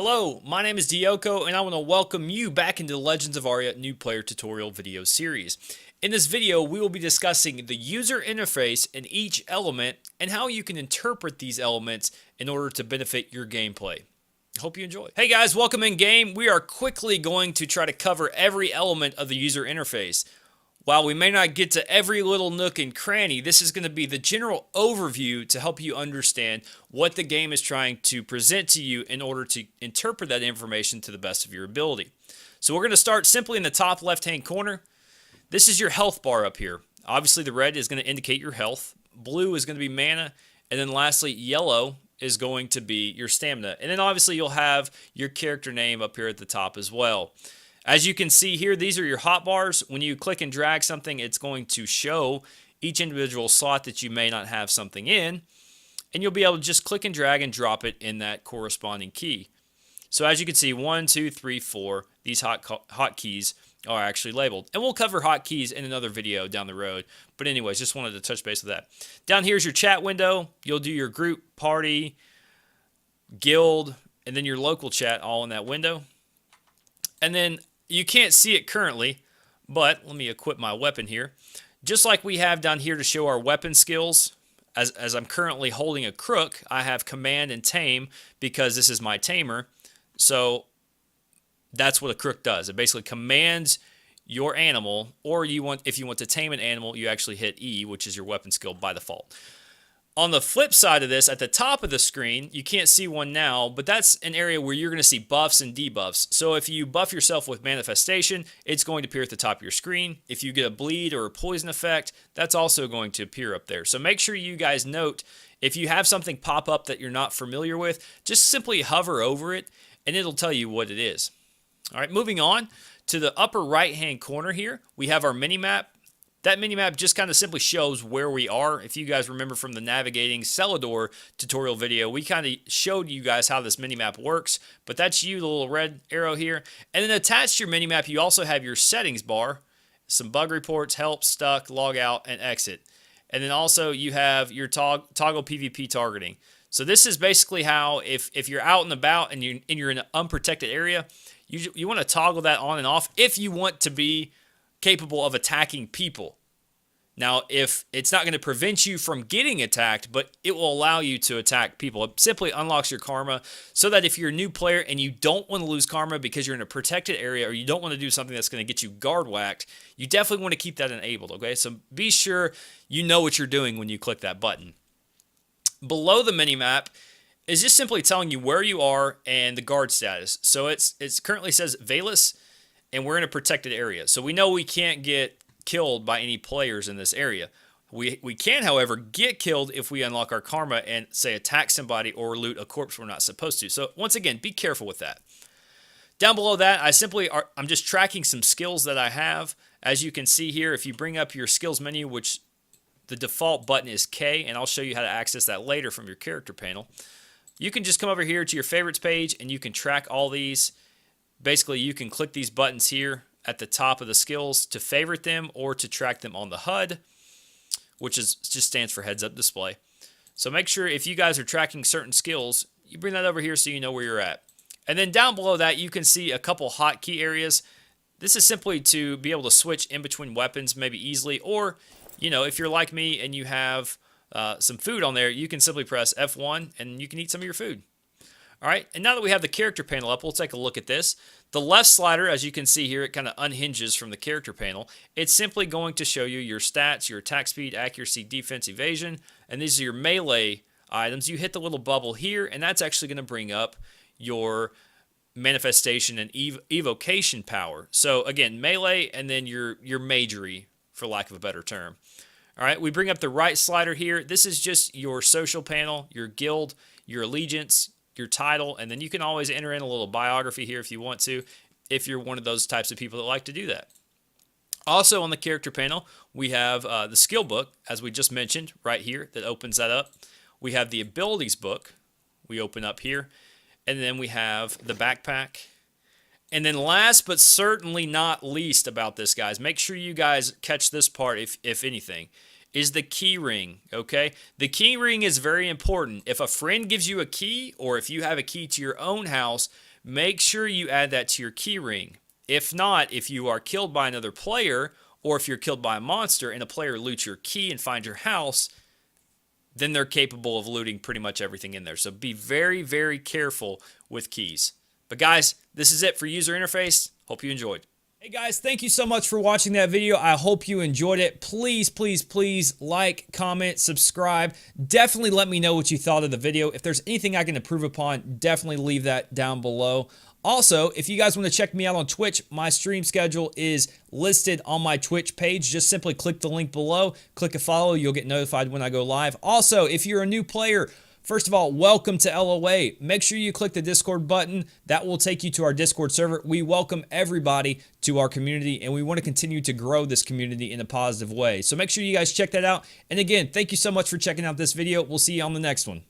Hello, my name is Dioko and I want to welcome you back into the Legends of Aria new player tutorial video series. In this video, we will be discussing the user interface in each element and how you can interpret these elements in order to benefit your gameplay. Hope you enjoy. Hey guys, welcome in game. We are quickly going to try to cover every element of the user interface. While we may not get to every little nook and cranny, this is going to be the general overview to help you understand what the game is trying to present to you in order to interpret that information to the best of your ability. So we're going to start simply in the top left-hand corner. This is your health bar up here. Obviously, the red is going to indicate your health. Blue is going to be mana. And then lastly, yellow is going to be your stamina. And then obviously, you'll have your character name up here at the top as well. As you can see here, these are your hotbars. When you click and drag something, it's going to show each individual slot that you may not have something in, and you'll be able to just click and drag and drop it in that corresponding key. So as you can see, 1, 2, 3, 4, these hotkeys are actually labeled. And we'll cover hotkeys in another video down the road. But anyways, just wanted to touch base with that. Down here is your chat window. You'll do your group, party, guild, and then your local chat all in that window. And then you can't see it currently, but let me equip my weapon here. Just like we have down here to show our weapon skills, as I'm currently holding a crook, I have command and tame because this is my tamer. So that's what a crook does. It basically commands your animal, or if you want to tame an animal, you actually hit E, which is your weapon skill by default. On the flip side of this, at the top of the screen, you can't see one now, but that's an area where you're going to see buffs and debuffs. So if you buff yourself with manifestation, it's going to appear at the top of your screen. If you get a bleed or a poison effect, that's also going to appear up there. So make sure you guys note, if you have something pop up that you're not familiar with, just simply hover over it, and it'll tell you what it is. All right, moving on to the upper right-hand corner here, we have our mini-map. That minimap just kind of simply shows where we are. If you guys remember from the Navigating Celador tutorial video, we kind of showed you guys how this minimap works, but that's you, the little red arrow here. And then attached to your minimap, you also have your settings bar, some bug reports, help, stuck, log out, and exit. And then also you have your toggle PvP targeting. So this is basically how, if you're out and about and you're in an unprotected area, you want to toggle that on and off if you want to be capable of attacking people. Now, if it's not going to prevent you from getting attacked, but it will allow you to attack people. It simply unlocks your karma so that if you're a new player and you don't want to lose karma because you're in a protected area, or you don't want to do something that's going to get you guard whacked, you definitely want to keep that enabled, okay? So be sure you know what you're doing when you click that button. Below the minimap is just simply telling you where you are and the guard status. So it currently says Valus, and we're in a protected area. So we know we can't get killed by any players in this area. We can, however, get killed if we unlock our karma and, say, attack somebody or loot a corpse we're not supposed to. So once again, be careful with that. Down below that, I'm just tracking some skills that I have. As you can see here, if you bring up your skills menu, which the default button is K, and I'll show you how to access that later from your character panel, you can just come over here to your favorites page and you can track all these. Basically, you can click these buttons here at the top of the skills to favorite them or to track them on the HUD, which just stands for heads up display. So make sure if you guys are tracking certain skills, you bring that over here so you know where you're at. And then down below that, you can see a couple hotkey areas. This is simply to be able to switch in between weapons maybe easily, or if you're like me and you have some food on there, you can simply press F1 and you can eat some of your food. All right, and now that we have the character panel up, we'll take a look at this. The left slider, as you can see here, it kind of unhinges from the character panel. It's simply going to show you your stats, your attack speed, accuracy, defense, evasion, and these are your melee items. You hit the little bubble here, and that's actually going to bring up your manifestation and evocation power. So again, melee, and then your magery, for lack of a better term. All right, we bring up the right slider here. This is just your social panel, your guild, your allegiance, your title, and then you can always enter in a little biography here if you want to, if you're one of those types of people that like to do that. Also on the character panel, we have the skill book, as we just mentioned, right here, that opens that up. We have the abilities book, we open up here, and then we have the backpack. And then last but certainly not least about this, guys, make sure you guys catch this part if anything, is the keyring, okay? The keyring is very important. If a friend gives you a key, or if you have a key to your own house, make sure you add that to your keyring. If not, if you are killed by another player, or if you're killed by a monster and a player loots your key and finds your house, then they're capable of looting pretty much everything in there. So be very, very careful with keys. But guys, this is it for user interface. Hope you enjoyed. Hey guys, thank you so much for watching that video. I hope you enjoyed it. Please, please, please like, comment, subscribe. Definitely let me know what you thought of the video. If there's anything I can improve upon, definitely leave that down below. Also, if you guys want to check me out on Twitch, my stream schedule is listed on my Twitch page. Just simply click the link below, click a follow, you'll get notified when I go live. Also, if you're a new player, first of all, welcome to LOA. Make sure you click the Discord button. That will take you to our Discord server. We welcome everybody to our community, and we want to continue to grow this community in a positive way. So make sure you guys check that out. And again, thank you so much for checking out this video. We'll see you on the next one.